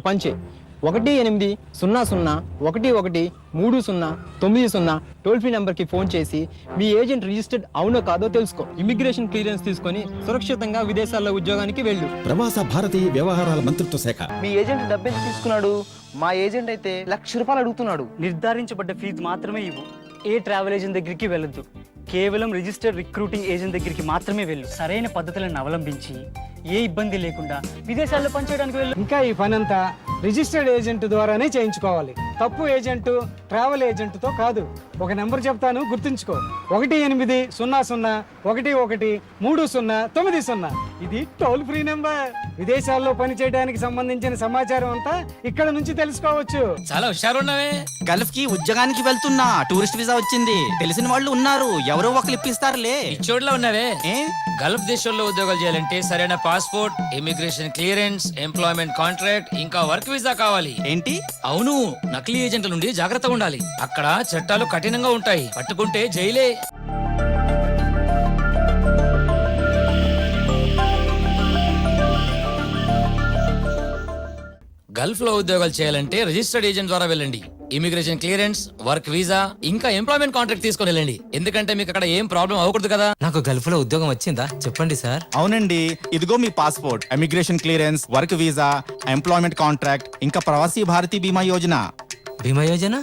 పంచే 1800-11-30-90 toll free నెంబర్కి phone చేసి మీ ఏజెంట్ రిజిస్టర్డ్ అవునో కాదో తెలుసుకో. ఇమిగ్రేషన్ క్లియరెన్స్ తీసుకొని సురక్షితంగా విదేశాల్లో ఉద్యోగానికి వెళ్ళు. ప్రవాస భారతీయ వ్యవహారాల మంత్రిత్వ శాఖ. మీ ఏజెంట్ డబ్బెంత తీసుకున్నాడు? మా ఏజెంట్ అయితే ₹1,00,000 అడుగుతున్నాడు. నిర్ధారించబడ్డ ఫీజు మాత్రమే ఇవ్వు. ఏ ట్రావెల్ ఏజెంట్ దగ్గరికి వెళ్ళొద్దు. కేవలం రిజిస్టర్డ్ రిక్రూటింగ్ ఏజెంట్ దగ్గరికి మాత్రమే వెళ్ళు. సరైన పద్ధతులను అవలంబించి ఏ ఇబ్బంది లేకుండా విదేశాల్లో పనిచేయడానికి వెళ్ళు. ఇంకా ఈ పనంతా రిజిస్టర్డ్ ఏజెంట్ ద్వారానే చేయించుకోవాలి. తప్పు ఏజెంట్ ట్రావెల్ ఏజెంట్తో కాదు. ఒక నెంబర్ చెప్తాను, గుర్తుంచుకో. 1800-11-30-90. ఇది టోల్ ఫ్రీ నెంబర్. విదేశాల్లో పనిచేయడానికి సంబంధించిన సమాచారం అంతా ఇక్కడ నుంచి తెలుసుకోవచ్చు. చాలా హుషారున్నావే. గల్ఫ్ కి ఉద్యోగానికి వెళ్తున్నా. టూరిస్ట్ వీసా వచ్చింది. తెలిసిన వాళ్ళు ఉన్నారు, ఎవరో ఒకరు ఇప్పిస్తారులే. ఇచ్చోడ్లా ఉన్నావే. గల్ఫ్ దేశాల్లో ఉద్యోగాలు చేయాలంటే సరైన passport, immigration clearance, employment contract, ఇంకా వర్క్ వీసా కావాలి. ఏంటి? అవును, నకిలీ ఏజెంట్ల నుండి జాగ్రత్తగా ఉండాలి. అక్కడ చట్టాలు కఠినంగా ఉంటాయి. పట్టుకుంటే జైలే. గల్ఫ్ లో ఉద్యోగాలు చేయాలంటే రిజిస్టర్డ్ ఏజెంట్ ద్వారా వెళ్ళండి. ఇమిగ్రేషన్ క్లియరెన్స్, వర్క్ వీసా, ఇంకా ఎంప్లాయ్మెంట్ కాంట్రాక్ట్ తీసుకొని వెళ్ళండి. ఎందుకంటే మీకు అక్కడ ఏం ప్రాబ్లం అవ్వకూడదు కదా. నాకు గల్ఫ్ లో ఉద్యోగం వచ్చిందా చెప్పండి సార్. అవునండి, ఇదిగో మీ passport, immigration clearance, work visa, employment contract, ఇంకా ప్రవాసీ భారతీయ బీమా యోజన. బీమా యోజన?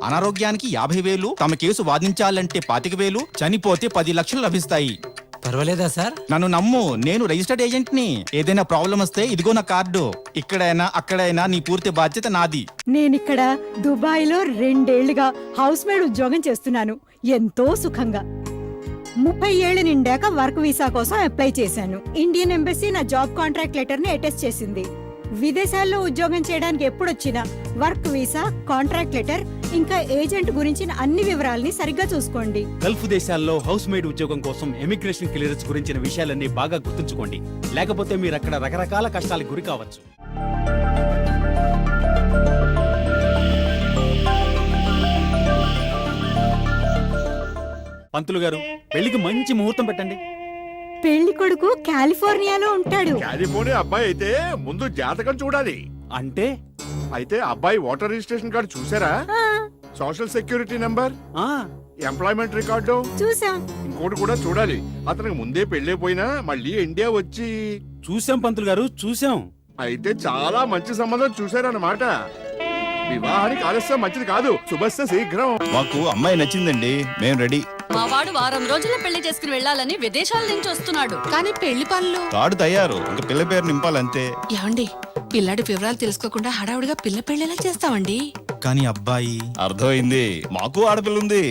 అనారోగ్యానికి 50,000, తమ కేసు వాదించాలంటే 25,000, చనిపోతే 10 లక్షలు లభిస్తాయి. పర్వాలేదా సార్? నన్ను నమ్ము, నేను రిజిస్టర్డ్ ఏజెంట్ ని. ఏదైనా ప్రాబ్లం వస్తే ఇదిగో నా కార్డు. ఇక్కడైనా అక్కడైనా నీ పూర్తి బాధ్యత నాది. నేనిక్కడ దుబాయ్ లో 2 ఏళ్లుగా హౌస్ మేడ్ ఉద్యోగం చేస్తున్నాను. ఎంతో సుఖంగా. 30 ఏళ్లు నిండాక వర్క్ వీసా కోసం అప్లై చేశాను. ఇండియన్ ఎంబసీ నా జాబ్ కాంట్రాక్ట్ లెటర్ ని అటెస్ట్ చేసింది. విదేశాల్లో ఉద్యోగం చేయడానికి ఎప్పుడొచ్చినా వర్క్ వీసా, కాంట్రాక్ట్ లెటర్, ఇంకా ఏజెంట్ గురించిన అన్ని వివరాలని సరిగ్గా చూసుకోండి. గల్ఫ్ దేశాల్లో హౌస్ మేడ్ ఉద్యోగం కోసం ఇమిగ్రేషన్ క్లియరెన్స్ గురించిన విషయాలన్నీ బాగా గుర్తుంచుకోండి. లేకపోతే మీరు అక్కడ రకరకాల కష్టాలకు గురి కావచ్చు. పంతులు గారు, పెళ్లికి మంచి ముహూర్తం పెట్టండి. పెళ్లి కొడుకు కాలిఫోర్నియాలో ఉంటాడు. కాలిఫోర్నియా అబ్బాయి అయితే ముందు జాతకం చూడాలి. అంటే అయితే అబ్బాయి ఓటర్ రిజిస్ట్రేషన్ కార్డు చూసారా? Social security number, employment record చూసాం. ఇంకోటి కూడా చూడాలి. అతనికి ముందే పెళ్ళైపోయినా మళ్ళీ ఇండియా వచ్చి. చూసాం పంతులు గారు, చూసాం. అయితే చాలా మంచి సంబంధం చూశారన్నమాట. వివాహానికి ఆలస్యం మంచిది కాదు. శుభస్య శీఘ్రం. మాకు అమ్మాయి నచ్చిందండి, మేము రెడీ. మా వాడు వారం రోజుల్లో పెళ్లి చేసుకుని వెళ్ళాలని విదేశాల నుంచి వస్తున్నాడు. కానీ పెళ్లి పనులు కార్డు తయారు, ఇంకా పిల్ల పేరు నింపాలంతే. ఏమండి, పిల్లాడి వివరాలు తెలుసుకోకుండా హడావుడిగా పిల్ల పెళ్లిలా చేస్తామండి. కానీ అబ్బాయి. అర్థమైంది, మాకు ఆడపిల్ల ఉంది.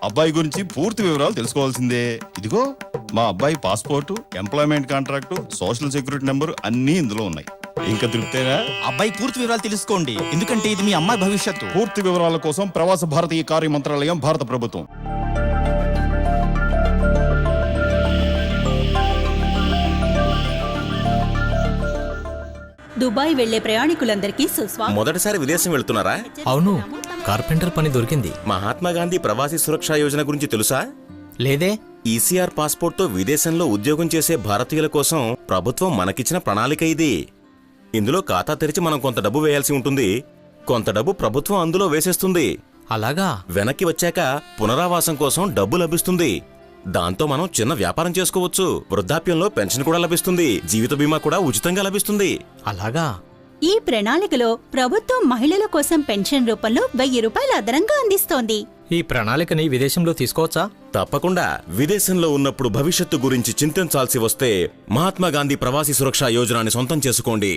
అబ్బాయి గురించి పూర్తి వివరాలు తెలుసుకోవాల్సిందే. ఇదిగో మా అబ్బాయి passport, employment contract, social security number అన్ని ఇందులో ఉన్నాయి. ఇంకా తృప్తేనా? అబ్బాయి పూర్తి వివరాలు తెలుసుకోండి, ఎందుకంటే ఇది మీ అమ్మాయి భవిష్యత్తు. పూర్తి వివరాల కోసం ప్రవాస భారతీయ కార్య మంత్రాలయం, భారత ప్రభుత్వం. దుబాయ్ వెళ్లే ప్రయాణికులందరికీ సుస్వాగతం. మొదటిసారి విదేశం వెళ్తున్నారా? అవును, కార్పెంటర్ పని దొరికింది. మహాత్మా గాంధీ ప్రవాసీ సురక్షా యోజన గురించి తెలుసా? లేదే. ఈసీఆర్ పాస్పోర్ట్ తో విదేశంలో ఉద్యోగం చేసే భారతీయుల కోసం ప్రభుత్వం మనకిచ్చిన ప్రణాళిక ఇది. ఇందులో ఖాతా తెరిచి మనం కొంత డబ్బు వేయాల్సి ఉంటుంది. కొంత డబ్బు ప్రభుత్వం అందులో వేసేస్తుంది. అలాగా? వెనక్కి వచ్చాక పునరావాసం కోసం డబ్బు లభిస్తుంది. దాంతో మనం చిన్న వ్యాపారం చేసుకోవచ్చు. వృద్ధాప్యంలో పెన్షన్ కూడా లభిస్తుంది. జీవిత బీమా కూడా ఉచితంగా లభిస్తుంది. అలాగా? ఈ ప్రణాళికలో ప్రభుత్వం మహిళల కోసం పెన్షన్ రూపంలో ₹1000 అదనంగా అందిస్తోంది. ఈ ప్రణాళికని విదేశంలో తీసుకోవచ్చా? తప్పకుండా. విదేశంలో ఉన్నప్పుడు భవిష్యత్తు గురించి చింతించాల్సి వస్తే మహాత్మా గాంధీ ప్రవాసీ సురక్షా యోజనని సొంతం చేసుకోండి.